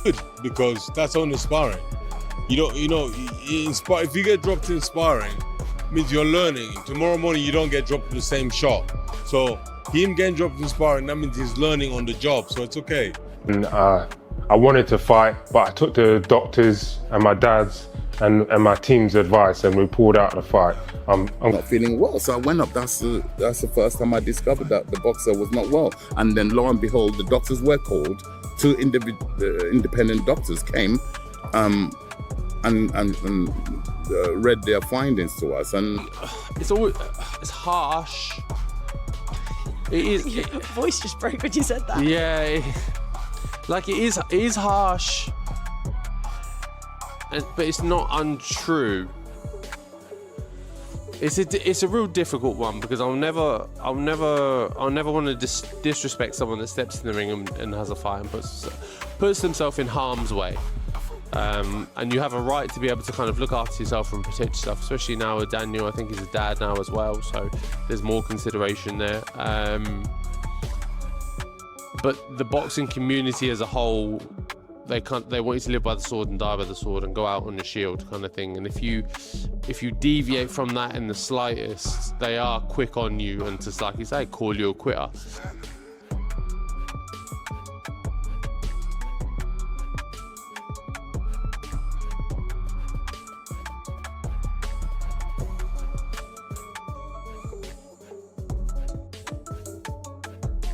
good because that's only sparring. If you get dropped in sparring, it means you're learning. Tomorrow morning you don't get dropped in the same shot. So him getting dropped in sparring, that means he's learning on the job. So it's okay. And, I wanted to fight, but I took the doctors and my dad's and my team's advice, and we pulled out the fight. I'm not feeling well, so I went up. That's the first time I discovered that the boxer was not well. And then lo and behold, the doctors were called. Two independent doctors came and read their findings to us. And it's harsh. It is. Your voice just broke when you said that. Yeah, it is harsh. But it's not untrue. It's a real difficult one because I'll never want to disrespect someone that steps in the ring and has a fight and puts themselves in harm's way. And you have a right to be able to kind of look after yourself and protect yourself, especially now with Daniel. I think he's a dad now as well, so there's more consideration there. But the boxing community as a whole, they want you to live by the sword and die by the sword and go out on the shield kind of thing. And if you deviate from that in the slightest, they are quick on you and just, like you say, call you a quitter.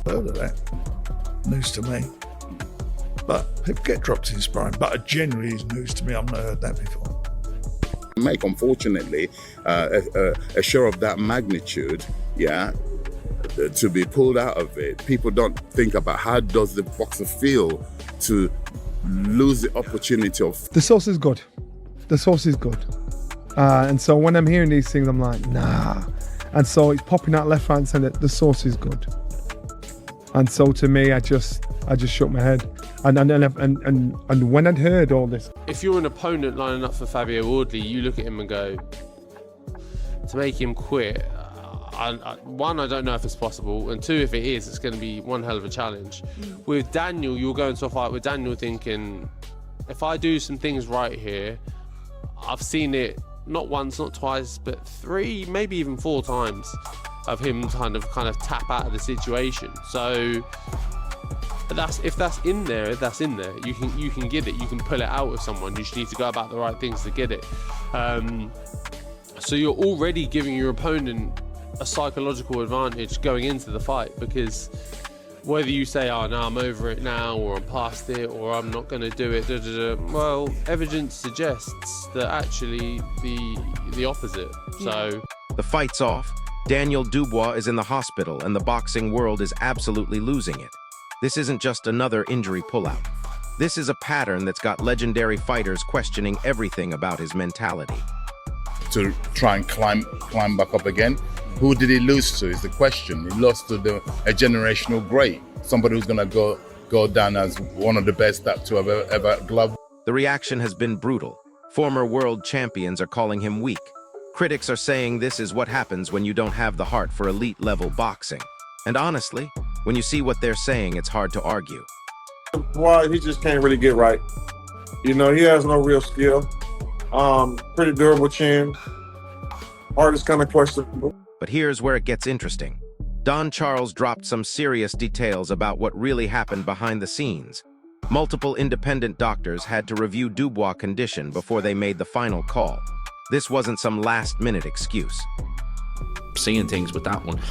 Heard of that. News to me. But people get dropped in sparring, but it generally is news to me. I've not heard that before. Unfortunately, a show of that magnitude, to be pulled out of it, people don't think about how does the boxer feel to lose the opportunity of... The source is good. The source is good. And so when I'm hearing these things, I'm like, nah. And so it's popping out left, right, and centre. The source is good. And so to me, I just shook my head. And when I'd heard all this, if you're an opponent lining up for Fabio Wardley, you look at him and go, to make him quit. One, I don't know if it's possible, and two, if it is, it's going to be one hell of a challenge. With Daniel, you'll go into a fight with Daniel thinking, if I do some things right here, I've seen it not once, not twice, but 3, maybe even 4 times of him kind of tap out of the situation. So if that's in there, that's in there. You can get it. You can pull it out of someone. You just need to go about the right things to get it. So you're already giving your opponent a psychological advantage going into the fight, because whether you say, oh no, I'm over it now, or I'm past it, or I'm not going to do it, well, evidence suggests that actually the opposite. So the fight's off. Daniel Dubois is in the hospital, and the boxing world is absolutely losing it. This isn't just another injury pullout. This is a pattern that's got legendary fighters questioning everything about his mentality. To try and climb back up again. Who did he lose to is the question. He lost to a generational great, somebody who's going to go down as one of the best to have ever gloved. The reaction has been brutal. Former world champions are calling him weak. Critics are saying this is what happens when you don't have the heart for elite-level boxing. And honestly, when you see what they're saying, it's hard to argue. Why he just can't really get right. He has no real skill. Pretty durable chin. Heart is kind of questionable. But here's where it gets interesting. Don Charles dropped some serious details about what really happened behind the scenes. Multiple independent doctors had to review Dubois' condition before they made the final call. This wasn't some last-minute excuse. Seeing things with that one,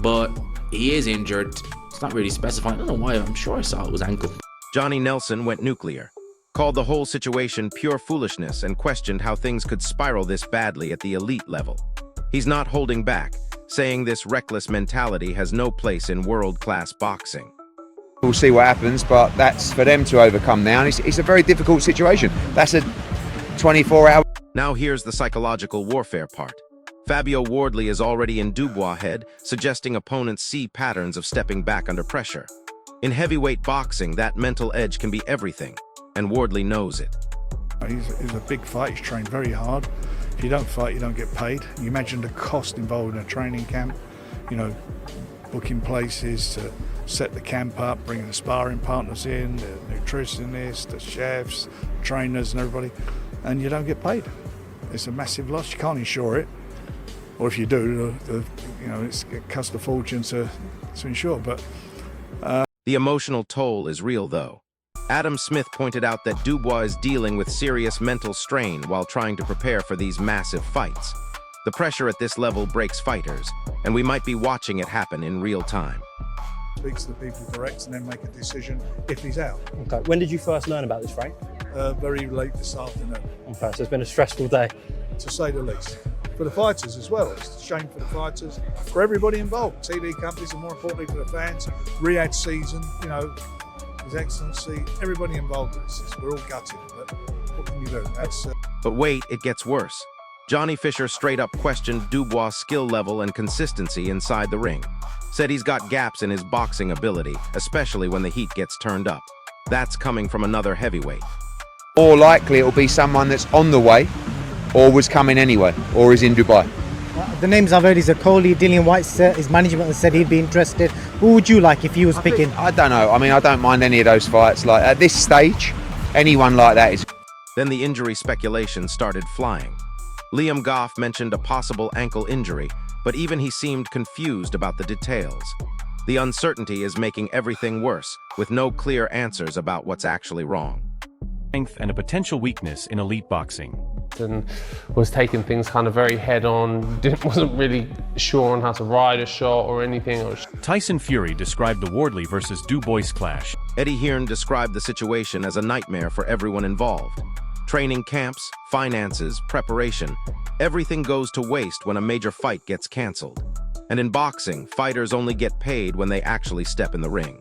but he is injured. It's not really specifying. I don't know why. I'm sure I saw it was ankle. Johnny Nelson went nuclear, called the whole situation pure foolishness, and questioned how things could spiral this badly at the elite level. He's not holding back, saying this reckless mentality has no place in world-class boxing. We'll see what happens, but that's for them to overcome now, and it's a very difficult situation. That's a 24-hour... Now here's the psychological warfare part. Fabio Wardley is already in Dubois' head, suggesting opponents see patterns of stepping back under pressure. In heavyweight boxing, that mental edge can be everything, and Wardley knows it. He's a big fight. He's trained very hard. If you don't fight, you don't get paid. You imagine the cost involved in a training camp, booking places, set the camp up, bringing the sparring partners in, the nutritionists, the chefs, trainers and everybody, and you don't get paid. It's a massive loss. You can't insure it, or if you do, it costs a fortune to insure. But The emotional toll is real, though. Adam Smith pointed out that Dubois is dealing with serious mental strain while trying to prepare for these massive fights. The pressure at this level breaks fighters, and we might be watching it happen in real time. Speaks to the people direct and then make a decision if he's out. Okay. When did you first learn about this, Frank? Very late this afternoon. Okay, so it's been a stressful day. To say the least. For the fighters as well. It's a shame for the fighters, for everybody involved. TV companies, and more importantly for the fans. Riyadh season, His Excellency, everybody involved in this. We're all gutted, but what can you do? But wait, it gets worse. Johnny Fisher straight up questioned Dubois' skill level and consistency inside the ring. Said he's got gaps in his boxing ability, especially when the heat gets turned up. That's coming from another heavyweight. More likely it'll be someone that's on the way, or was coming anyway, or is in Dubai. The names I've heard is a Coley, Dillian White. His management has said he'd be interested. Who would you like if you was picking? I don't know. I mean, I don't mind any of those fights. Like at this stage, anyone like that is. Then the injury speculation started flying. Liam Goff mentioned a possible ankle injury, but even he seemed confused about the details. The uncertainty is making everything worse, with no clear answers about what's actually wrong. Strength and a potential weakness in elite boxing. And was taking things kind of very head on, wasn't really sure on how to ride a shot or anything. Tyson Fury described the Wardley versus Dubois clash. Eddie Hearn described the situation as a nightmare for everyone involved. Training camps, finances, preparation, everything goes to waste when a major fight gets canceled. And in boxing, fighters only get paid when they actually step in the ring.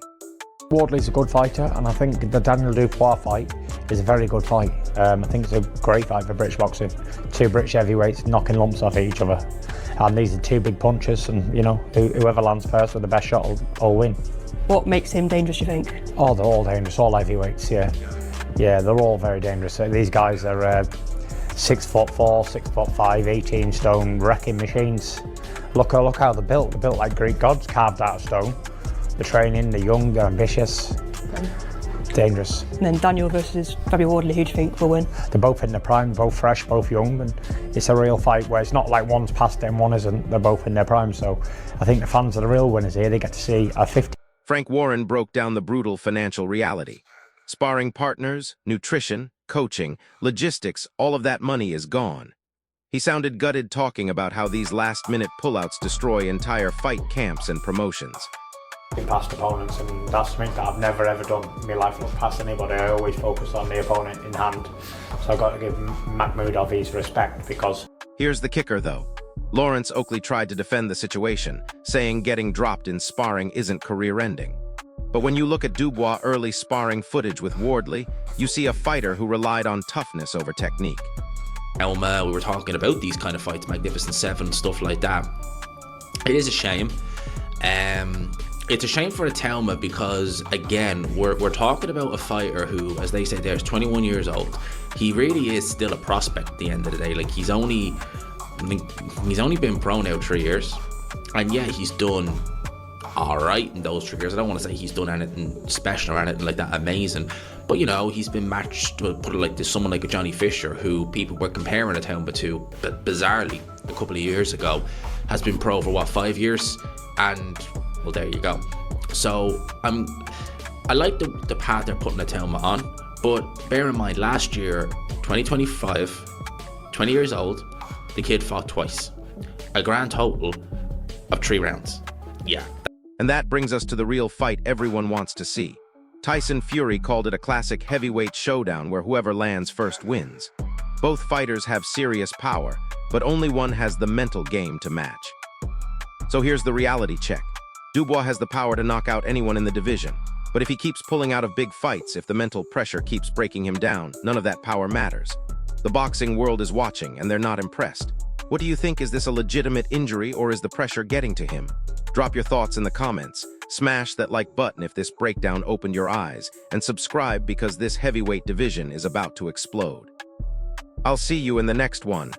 Wardley's a good fighter, and I think the Daniel Dubois fight is a very good fight. I think it's a great fight for British boxing. Two British heavyweights knocking lumps off each other. And these are two big punches, and whoever lands first with the best shot will win. What makes him dangerous, you think? Oh, they're all dangerous, all heavyweights, yeah. Yeah, they're all very dangerous. These guys are 6'4", 6'5", 18 stone wrecking machines. Look how they're built. They're built like Greek gods, carved out of stone. They're training, they're young, they're ambitious, dangerous. And then Daniel versus Fabio Wardley, who do you think will win? They're both in their prime, both fresh, both young, and it's a real fight where it's not like one's past it and one isn't. They're both in their prime, so I think the fans are the real winners here. They get to see a 50. Frank Warren broke down the brutal financial reality. Sparring partners, nutrition, coaching, logistics, all of that money is gone. He sounded gutted talking about how these last-minute pullouts destroy entire fight camps and promotions. Past opponents, and that's something that I've never ever done in my life, look past anybody. I always focus on the opponent in hand, so I've got to give Mahmoudov his respect because... Here's the kicker though. Lawrence Oakley tried to defend the situation, saying getting dropped in sparring isn't career-ending. But when you look at Dubois' early sparring footage with Wardley, you see a fighter who relied on toughness over technique. We were talking about these kind of fights, Magnificent Seven, stuff like that. It is a shame. It's a shame for Telma because, again, we're talking about a fighter who, as they say there, is 21 years old. He really is still a prospect at the end of the day. Like, he's only been pro now 3 years. And yeah, he's done all right in those 3 years. I don't want to say he's done anything special or anything like that amazing. But, he's been matched, to put it like this, someone like a Johnny Fisher, who people were comparing Telma to, but bizarrely, a couple of years ago, has been pro for, 5 years? And... well, there you go. So I like the path they're putting Telma on, but bear in mind, last year, 2025, 20 years old, the kid fought twice. A grand total of 3 rounds. Yeah. And that brings us to the real fight everyone wants to see. Tyson Fury called it a classic heavyweight showdown where whoever lands first wins. Both fighters have serious power, but only one has the mental game to match. So here's the reality check. Dubois has the power to knock out anyone in the division, but if he keeps pulling out of big fights, if the mental pressure keeps breaking him down, none of that power matters. The boxing world is watching, and they're not impressed. What do you think? Is this a legitimate injury, or is the pressure getting to him? Drop your thoughts in the comments, smash that like button if this breakdown opened your eyes, and subscribe because this heavyweight division is about to explode. I'll see you in the next one.